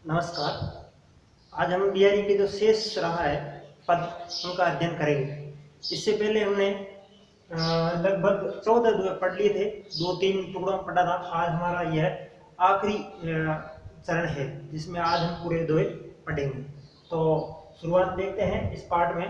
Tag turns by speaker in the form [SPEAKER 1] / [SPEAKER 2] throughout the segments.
[SPEAKER 1] नमस्कार। आज हम बिहारी के जो शेष रहा है पद उनका अध्ययन करेंगे। इससे पहले हमने लगभग 14 दुए पढ़ लिए थे, 2-3 टुकड़ों में पढ़ा था। आज हमारा यह आखिरी चरण है जिसमें आज हम पूरे दुए पढ़ेंगे। तो शुरुआत देखते हैं। इस पाठ में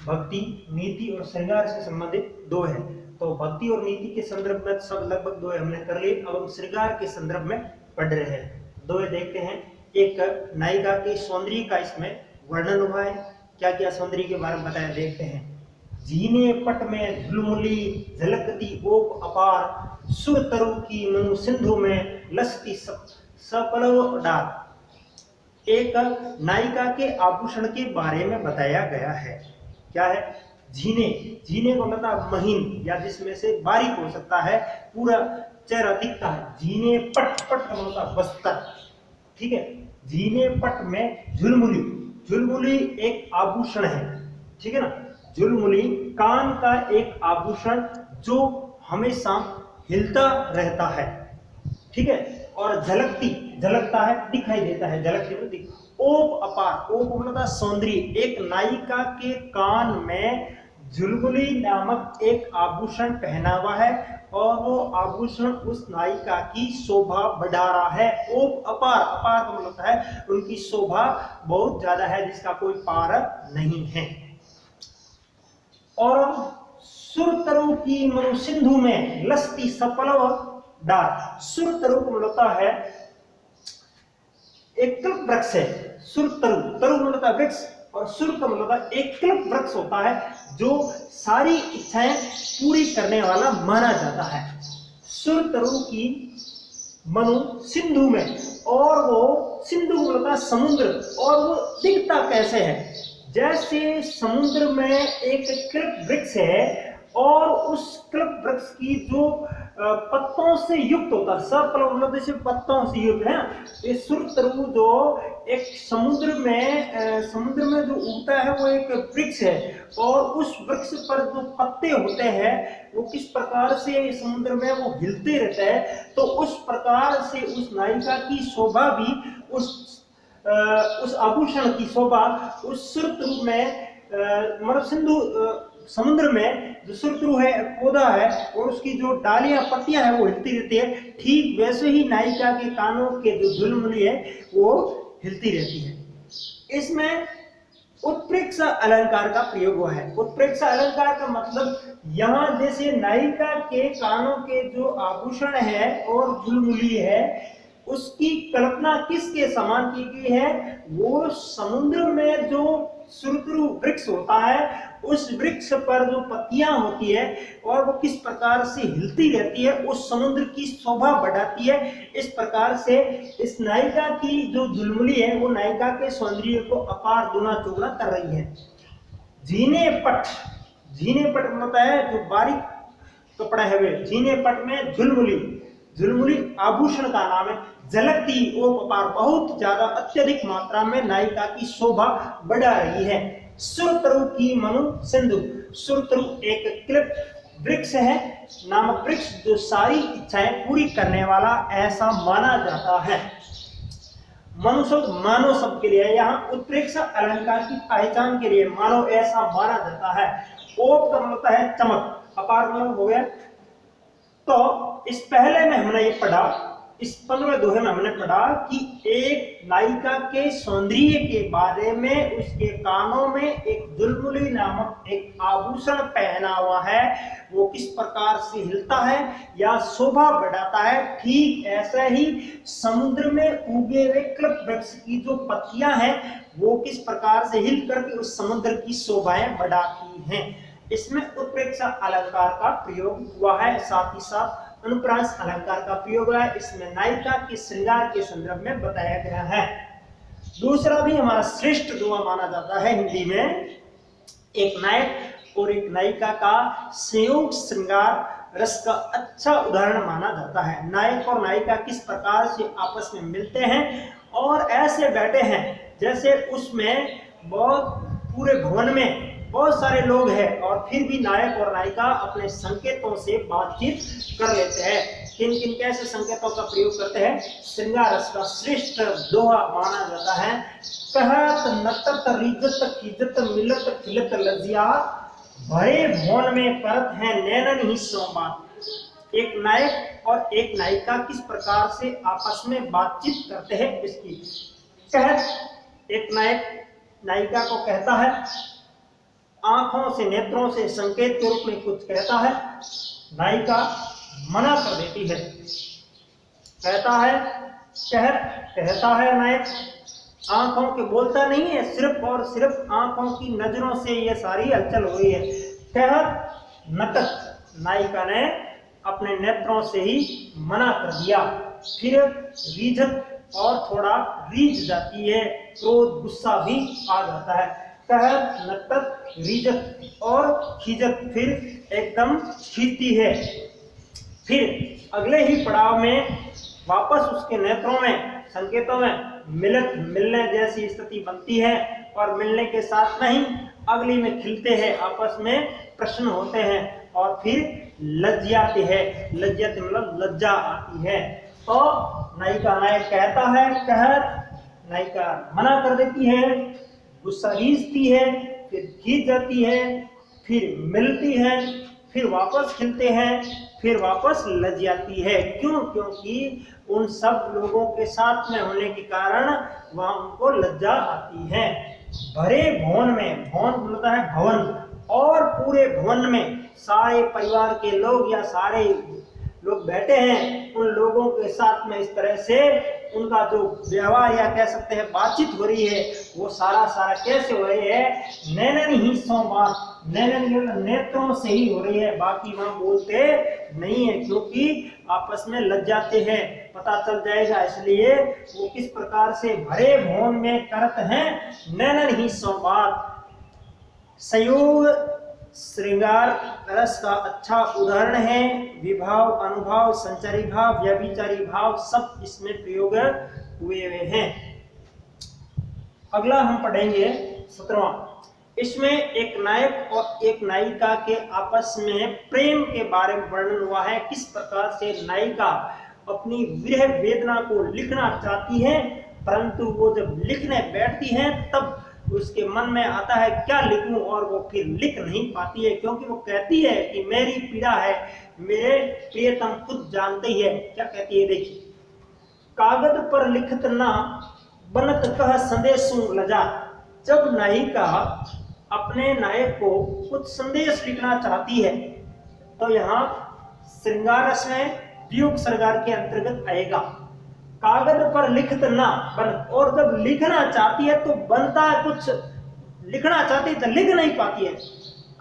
[SPEAKER 1] भक्ति, नीति और श्रृंगार से संबंधित दो है। तो भक्ति और नीति के संदर्भ में सब लगभग दो हमने कर लिए। अब हम श्रृंगार के संदर्भ में पढ़ रहे हैं। दो देखते हैं। एक नायिका के सौंदर्य का इसमें वर्णन हुआ है। क्या क्या सौंदर्य के बारे में बताया देखते हैं। जीने पट में झुलमुली झलकती ओप अपार, सुर तरु की मनु सिंधु में लसती सपलव डार। एक नायिका के आभूषण के बारे में बताया गया है। क्या है? जीने। जीने को मतलब महीन या जिसमें से बारीक हो सकता है, पूरा चेहरा दिखता है। जीने पट, पट का मतलब बस्तर, ठीक है। जीने पट में झुलमुली। झुलमुली एक आभूषण है, ठीक है ना। झुलमुली कान का एक आभूषण जो हमेशा हिलता रहता है, ठीक है। और झलकती, झलकता है, दिखाई देता है, झलकती। ओप अपार, ओप मतलब सौंदर्य। एक नायिका के कान में झुलमुली नामक एक आभूषण पहना हुआ है और वो आभूषण उस नायिका की शोभा बढ़ा रहा है। ओप अपार, अपार का मतलब है उनकी शोभा बहुत ज्यादा है जिसका कोई पार नहीं है। और सुरतरु की मनु सिंधु में लसती सपलव डार। सुरतरु को मिलता है एक कल्प वृक्ष है। सुरतरु, तरु मिलता है वृक्ष और सुर का मतलब एक कल्प वृक्ष होता है जो सारी इच्छाएं पूरी करने वाला माना जाता है। सुरतरु की मनु सिंधु में, और वो सिंधु मतलब समुद्र, और वो दिखता कैसे है? जैसे समुद्र में एक कल्प वृक्ष है और उस कल्प वृक्ष की जो पत्तों से युक्त होता है, सपलव मतलब जैसे पत्तों से युक्त है। ये सुरतरु जो एक समुद्र में जो उगता है वो एक वृक्ष है और उस वृक्ष पर जो पत्ते होते हैं वो किस प्रकार से समुद्र में वो हिलते रहते हैं। तो उस प्रकार से उस नायिका की शोभा भी उस आभूषण की शोभा उस सुरतरु में मतलब सिंधु समुद्र में जो सुरतरु है पौधा है और उसकी जो डालियां पत्तियां है वो हिलती रहती है। ठीक वैसे ही नायिका के कानों के जो झुलमुली है वो हिलती रहती है। इसमें उत्प्रेक्षा अलंकार का प्रयोग हुआ है। उत्प्रेक्षा अलंकार का मतलब यहाँ जैसे नायिका के कानों के जो आभूषण है और झुलमुली है उसकी कल्पना किसके समान की गई है? वो समुद्र में जो सुरतरु वृक्ष होता है उस वृक्ष पर जो पत्तियां होती है और वो किस प्रकार से हिलती रहती है, उस समुद्र की शोभा बढ़ाती है। इस प्रकार से इस नायिका की जो झुलमुली है वो नायिका के सौंदर्य को अपार दुना चौगुना कर रही है। जीने पट, जीने पट मतलब है जो बारीक कपड़ा है वे। जीने पट में झुलमुली, झुलमुली आभूषण का नाम है। झलकती ओप अपार, बहुत ज्यादा अत्यधिक मात्रा में नायिका की शोभा बढ़ा रही है। सुरतरु की मनु सिंधु, सुरतरु एक कल्प वृक्ष है, नामक वृक्ष जो सारी इच्छाएं पूरी करने वाला ऐसा माना जाता है। मनु शब्द मानव शब्द के लिए, यहाँ उत्प्रेक्षा अलंकार की पहचान के लिए मानव ऐसा माना जाता है। ओप का मतलब है चमक, अपार मतलब हो गया। तो इस पहले में हमने ये पढ़ा, इस 15वें दोहे में हमने पढ़ा कि एक नायिका के सौंदर्य के बारे में उसके कानों में एक झुलमुली नामक एक आभूषण पहना हुआ है, वो किस प्रकार से हिलता है या शोभा बढ़ाता है। ठीक ऐसा ही समुद्र में उगे हुए कल्प वृक्ष की जो पत्तियां हैं वो किस प्रकार से हिल करके उस समुद्र की शोभाएं बढ़ाती हैं। इसमें उत्प्रेक्षा अलंकार का प्रयोग हुआ है, साथ ही साथ अनुप्रास अलंकार का प्रयोग है। इसमें नायिका के श्रृंगार के संदर्भ में बताया गया है। दूसरा भी हमारा श्रेष्ठ दोहा माना जाता है हिंदी में। एक नायक और एक नायिका का संयोग श्रृंगार रस का अच्छा उदाहरण माना जाता है। नायक और नायिका किस प्रकार से आपस में मिलते हैं और ऐसे बैठे हैं जैसे उसमें बहुत पूरे भवन में बहुत सारे लोग हैं और फिर भी नायक और नायिका अपने संकेतों से बातचीत कर लेते हैं। किन किन कैसे संकेतों का प्रयोग करते हैं? श्रृंगार रस का श्रेष्ठ दोहा माना जाता है। कहत नटत रिजत खिजत मिलत खिलत लज्जिया, भरे भवन में करत है नैनन ही संवाद। एक नायक और एक नायिका किस प्रकार से आपस में बातचीत करते हैं इसकी कहत। एक नायक नायिका को कहता है, आंखों से नेत्रों से संकेत के रूप में कुछ कहता है, नायिका मना कर देती है। कहता है नायक आंखों के बोलता नहीं है, सिर्फ और सिर्फ आंखों की नजरों से ये सारी हलचल हो रही है। कहत नटत, नायिका ने अपने नेत्रों से ही मना कर दिया। फिर रीझत, और थोड़ा रीझ जाती है, क्रोध गुस्सा भी आ जाता है। कहत नटत रीझत और खिजत, फिर एकदम खींचती है। फिर अगले ही पड़ाव में वापस उसके नेत्रों में संकेतों में मिलने जैसी स्थिति बनती है, और मिलने के साथ नहीं अगली में खिलते हैं, आपस में प्रश्न होते हैं, और फिर लज्जाते हैं। लज्जाते मतलब लज्जा आती है। तो नायिका नायक कहता है कहत, नायिका मना कर देती है, गुस्सा रीझती है, फिर खींच जाती है, फिर मिलती है, फिर वापस खिलते हैं, फिर वापस लज्जाती है। क्यों? क्योंकि उन सब लोगों के साथ में होने के कारण वहां उनको लज्जा आती है। भरे भवन में, भवन बोलता है भवन, और पूरे भवन में सारे परिवार के लोग या सारे लोग बैठे हैं, उन लोगों के साथ में इस तरह से उनका जो व्यवहार या कह सकते हैं बातचीत हो रही है, वो सारा कैसे हो रही है? नैनन ही संवाद, नैनन नेत्रों से ही हो रही है, बाकी वहां बोलते नहीं है, क्योंकि आपस में लज्जाते हैं, पता चल जाएगा। इसलिए वो किस प्रकार से भरे भवन में करत हैं नैनन ही संवाद। संयोग श्रृंगार रस का अच्छा उदाहरण है। विभाव, अनुभाव, संचारी भाव, व्यभिचारी भाव सब इसमें प्रयोग हुए हैं। अगला हम पढ़ेंगे 17वां। इसमें एक नायक और एक नायिका के आपस में प्रेम के बारे में वर्णन हुआ है। किस प्रकार से नायिका अपनी विरह वेदना को लिखना चाहती है, परंतु वो जब लिखने बैठती है तब उसके मन में आता है क्या लिखूं, और वो फिर लिख नहीं पाती है, क्योंकि वो कहती है कि मेरी पीड़ा है, मेरे प्रियतम खुद जानते ही है। क्या कहती है देखिए, कागज पर लिखत ना बनत कह संदेशु लजा। जब नायिका अपने नायक को कुछ संदेश लिखना चाहती है, तो यहाँ श्रृंगार रस में वियोग श्रृंगार के अंतर्गत आएगा। कागज पर लिखत ना बन, और जब लिखना चाहती है तो बनता है कुछ, लिखना चाहती है तो लिख नहीं पाती है।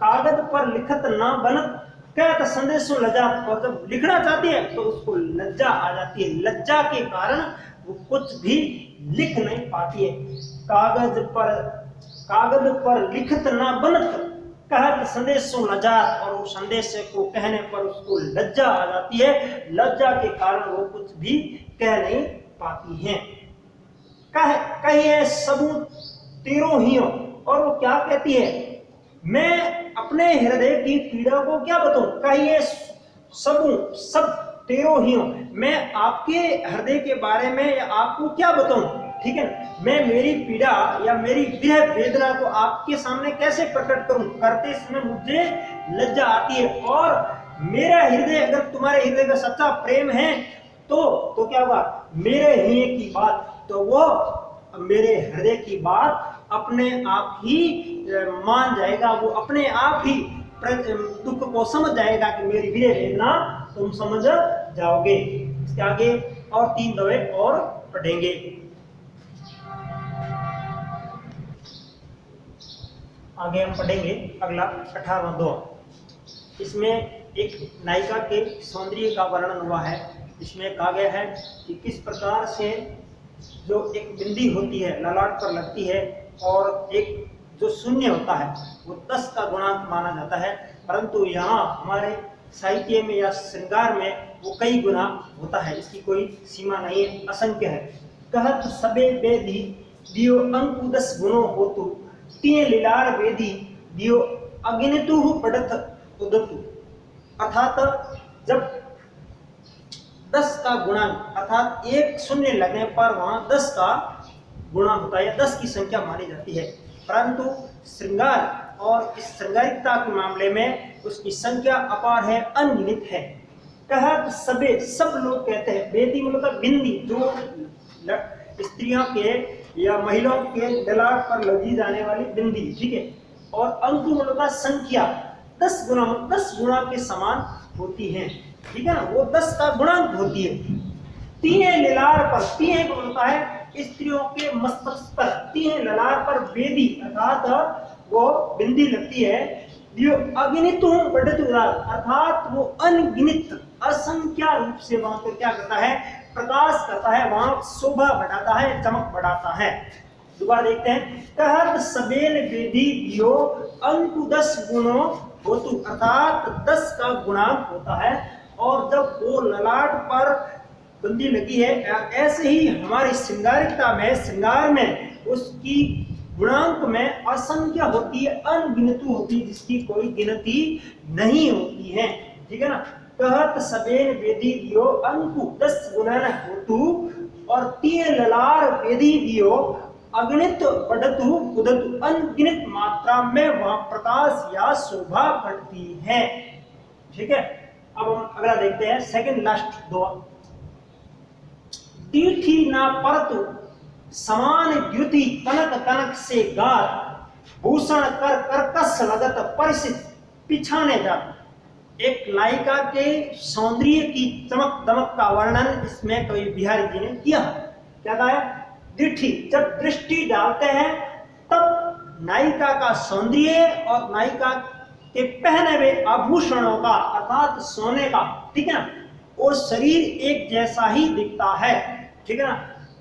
[SPEAKER 1] कागज पर लिखत ना बनत कहत संदेशो लज्जा, और जब लिखना चाहती है तो उसको लज्जा आ जाती है। लज्जा के कारण वो कुछ भी लिख नहीं पाती है। कागज पर लिखत ना बनत कहत संदेशो लज्जा, और वो संदेश को कहने पर उसको लज्जा आ जाती है। लज्जा के कारण वो कुछ भी कह नहीं पाती है। कहिए सबू तेरो ही हो, और वो क्या कहती है, मैं अपने हृदय की पीड़ा को क्या बताऊं। कहिए सबू सब तेरो ही हो, मैं आपके हृदय के बारे में या आपको क्या बताऊं, ठीक है। मैं मेरी पीड़ा या मेरी विरह वेदना को आपके सामने कैसे प्रकट करूं, करते समय मुझे लज्जा आती है। और मेरा हृदय, अगर तुम्हारे हृदय का सच्चा प्रेम है तो क्या होगा, मेरे हृदय की बात, तो वो मेरे हृदय की बात अपने आप ही मान जाएगा, वो अपने आप ही दुख को समझ जाएगा कि मेरी विरह वेदना तुम समझ जाओगे। इसके आगे और 3 दवे और पढ़ेंगे। आगे हम पढ़ेंगे अगला 18वां दोहा। इसमें एक नायिका के सौंदर्य का वर्णन हुआ है। इसमें कहा गया है कि किस प्रकार से जो एक बिंदी होती है ललाट पर लगती है, और एक जो शून्य होता है वो 10 का गुणांक माना जाता है, परंतु यहाँ हमारे साहित्य में या श्रृंगार में वो कई गुना होता है, इसकी कोई सीमा नहीं है, असंख्य है। कहत सबे वेदी दियो अंकु 10 गुणों होतु, तिये लीलार वेदी दियो अगिनतु पढ़त उदतु। अर्थात जब 10 का गुणांक, अर्थात एक शून्य लगने पर वहां 10 का गुणा होता है या 10 की संख्या मानी जाती है। परंतु श्रृंगार और इस श्रृंगारिकता के मामले में उसकी संख्या अपार है, अनगिनत है। कहत सबे, सब लोग कहते हैं। बेदी मतलब बिंदी, जो स्त्रियों के या महिलाओं के ललाट पर लगी जाने वाली बिंदी, ठीक है। और अंकु मतलब संख्या, 10 गुना, 10 गुणा के समान होती है, ठीक है ना, वो 10 का गुणांक होती है। तीहे ललाट पर, तीहे को बोलता है स्त्रियों के मस्तक पर, तीहे ललाट पर बेदी अर्थात वो बिंदी लगती है। जो अगिनित अर्थात वो अनगिनित असंख्य रूप से वहां पर क्या करता है, प्रकाश करता है, वहां शोभा बढ़ाता है, चमक बढ़ाता है। दोबारा देखते हैं, कहत सबेल बेदी दियो अंकु 10 गुणों होतु, अर्थात 10 का गुणांक होता है। और जब वो ललाट पर बिंदी लगी है, ऐसे ही हमारी श्रृंगारिकता में, श्रृंगार में उसकी गुणांक में असंख्य होती है, अनगिनत होती है, जिसकी कोई गिनती नहीं होती है, ठीक है ना। कहत सबेन वेदी दियो अंकु 10 गुणा होतु, और तीय ललार वेदी दियो अगणित बढ़तु उदतु, अनगिनत मात्रा में वह प्रकाश या शोभा बढ़ती है, ठीक है। अब हम अगला देखते हैं, सेकंड लास्ट दो। तीठी ना परतु समान द्युति कनक कनक से गात, भूषण कर कर्कश लगत परिसित पिछाने जा। एक नायिका के सौंदर्य की चमक दमक का वर्णन इसमें कवि बिहारी जी ने किया। क्या कहा है? दृष्टि, जब दृष्टि डालते हैं तब नायिका का सौंदर्य और नायिका के पहने हुए आभूषणों का, अर्थात सोने का, ठीक है ना, वो शरीर एक जैसा ही दिखता है, ठीक है ना।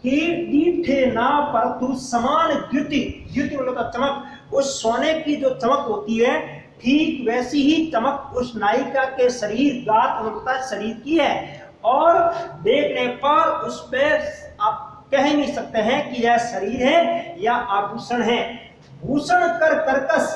[SPEAKER 1] कि दीठे ना परतु समान द्युति, द्युति मतलब चमक, उस सोने की जो चमक होती है ठीक वैसी ही चमक उस नायिका के शरीर, गात होता शरीर की है। और देखने पर उस पे आप कह ही नहीं सकते हैं कि यह शरीर है या आभूषण है। भूषण कर कर्कश,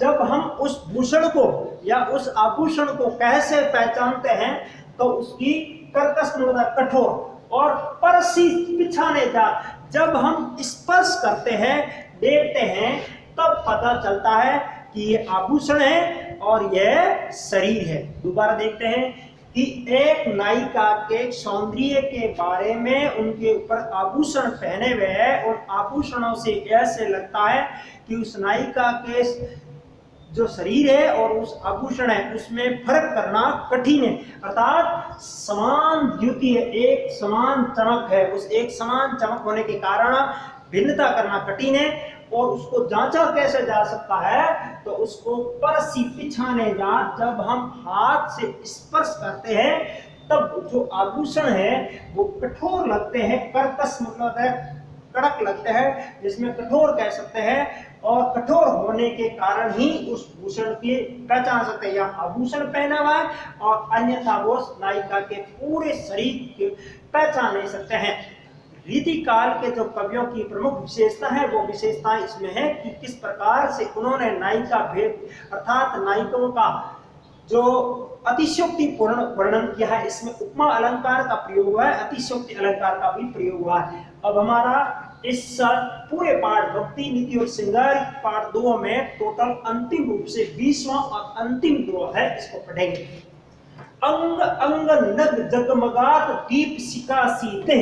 [SPEAKER 1] जब हम उस भूषण को या उस आभूषण को कैसे पहचानते हैं, तो उसकी कर्कश मतलब कठोर, और परसी पिछाने जा, जब हम स्पर्श करते हैं, देखते हैं, तब पता चलता है कि ये आभूषण है और यह शरीर है। दोबारा देखते हैं कि एक नायिका के सौंदर्य के बारे में उनके ऊपर आभूषण पहने हुए हैं, उन आभूषणों से ऐसे लगता है कि उस नायिका के जो शरीर है और उस आभूषण है उसमें फर्क करना कठिन है। अर्थात समान द्युति है, एक समान चमक है, उस एक समान चमक होने के कारण भिन्नता करना कठिन है। और उसको जांचा कैसे जा सकता है, तो उसको परसी पिछाने जा, जब हम हाथ से स्पर्श करते हैं तब जो आभूषण है वो कठोर लगते हैं, कर्कश मतलब है कड़क लगते हैं, जिसमें कठोर कह सकते हैं। और कठोर होने के कारण ही उस भूषण की पहचान सकते हैं, या आभूषण पहना हुआ है, और अन्यथा वो नायिका के पूरे शरीर की पहचान नहीं सकते हैं। रीति काल के जो कवियों की प्रमुख विशेषता है, वो विशेषता इसमें है कि किस प्रकार से उन्होंने नायिका भेद अर्थात नायिकों का जो अतिशयोक्ति पूर्ण वर्णन किया है। इसमें उपमा अलंकार का प्रयोग हुआ है, अतिशयोक्ति अलंकार का भी प्रयोग हुआ है। अब हमारा इस पूरे पाठ भक्ति नीति और श्रृंगार पाठ 2 में टोटल अंतिम रूप से 20वां और अंतिम 2 है, इसको पढ़ेंगे। अंग अंग नग जगमगात दीप सिका सीते,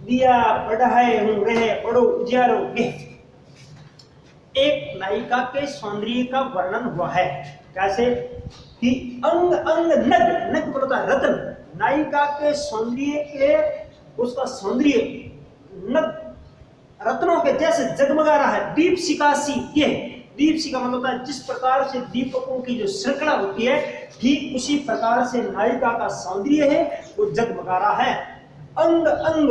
[SPEAKER 1] दिया बढ़ाए हूं रहे बड़ो उजारो के। एक नायिका के सौंदर्य का वर्णन हुआ है, कैसे कि अंग अंग नग, नग बोलता है रत्न, नायिका के सौंदर्य के उसका सौंदर्य नग रत्नों के जैसे जगमगा रहा है। दीप सिकासी, ये दीप सिका मतलब होता है जिस प्रकार से दीपकों की जो श्रृंखला होती है, ठीक उसी प्रकार से नायिका का सौंदर्य है वो जगमगा रहा है। अंग अंग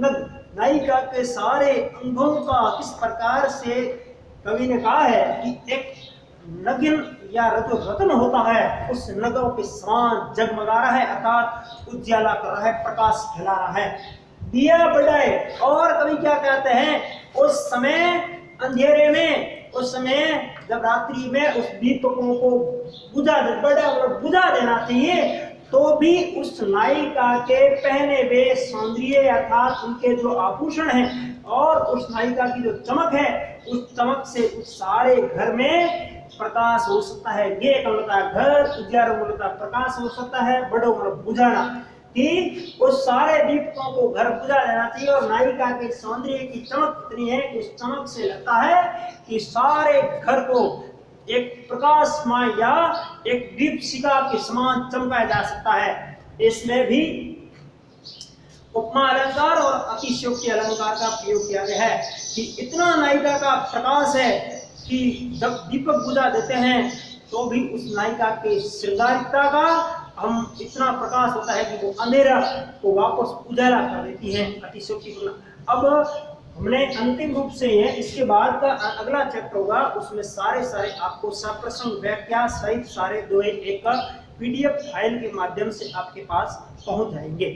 [SPEAKER 1] नग, नायिका के सारे अंगों का किस प्रकार से कवि ने कहा है कि एक नगिन या जो रत्न होता है उस नगों के समान जगमगा रहा है, अर्थात उज्याला कर रहा है, प्रकाश फैला रहा है। दिया बढ़ाए, और कवि क्या कहते हैं, उस समय अंधेरे में, उस समय जब रात्रि में उस दीपकों को बुझा देना चाहिए, तो भी उस नायिका के पहने हुए सौंदर्य अर्थात उनके जो आभूषण हैं और उस नायिका की जो चमक है, उस चमक से उस सारे घर में प्रकाश हो सकता है। ये कलता घर उजारो मूलता प्रकाश हो सकता है, बड़ो मतलब बुझाना, कि उस सारे दीपकों को घर बुझा देना चाहिए। और नायिका के सौंदर्य की चमक इतनी है कि उस चमक से लगता है कि सारे घर को एक प्रकाशमय या एक दीपशिखा के समान चमकाया जा सकता है। इसमें भी उपमा अलंकार और अतिशयोक्ति अलंकार का प्रयोग किया गया है कि इतना नायिका का प्रकाश है कि जब दीपक बुझा देते हैं तो भी उस नायिका के श्रृंगारिकता का हम इतना प्रकाश होता है कि वो अंधेरा को वापस उजाला कर देती है। अतिशयोक्तिपूर्ण। अब हमने अंतिम रूप से है, इसके बाद का अगला चैप्टर होगा, उसमें सारे आपको सप्रसंग व्याख्या सहित सारे दो एक PDF फाइल के माध्यम से आपके पास पहुंच जाएंगे।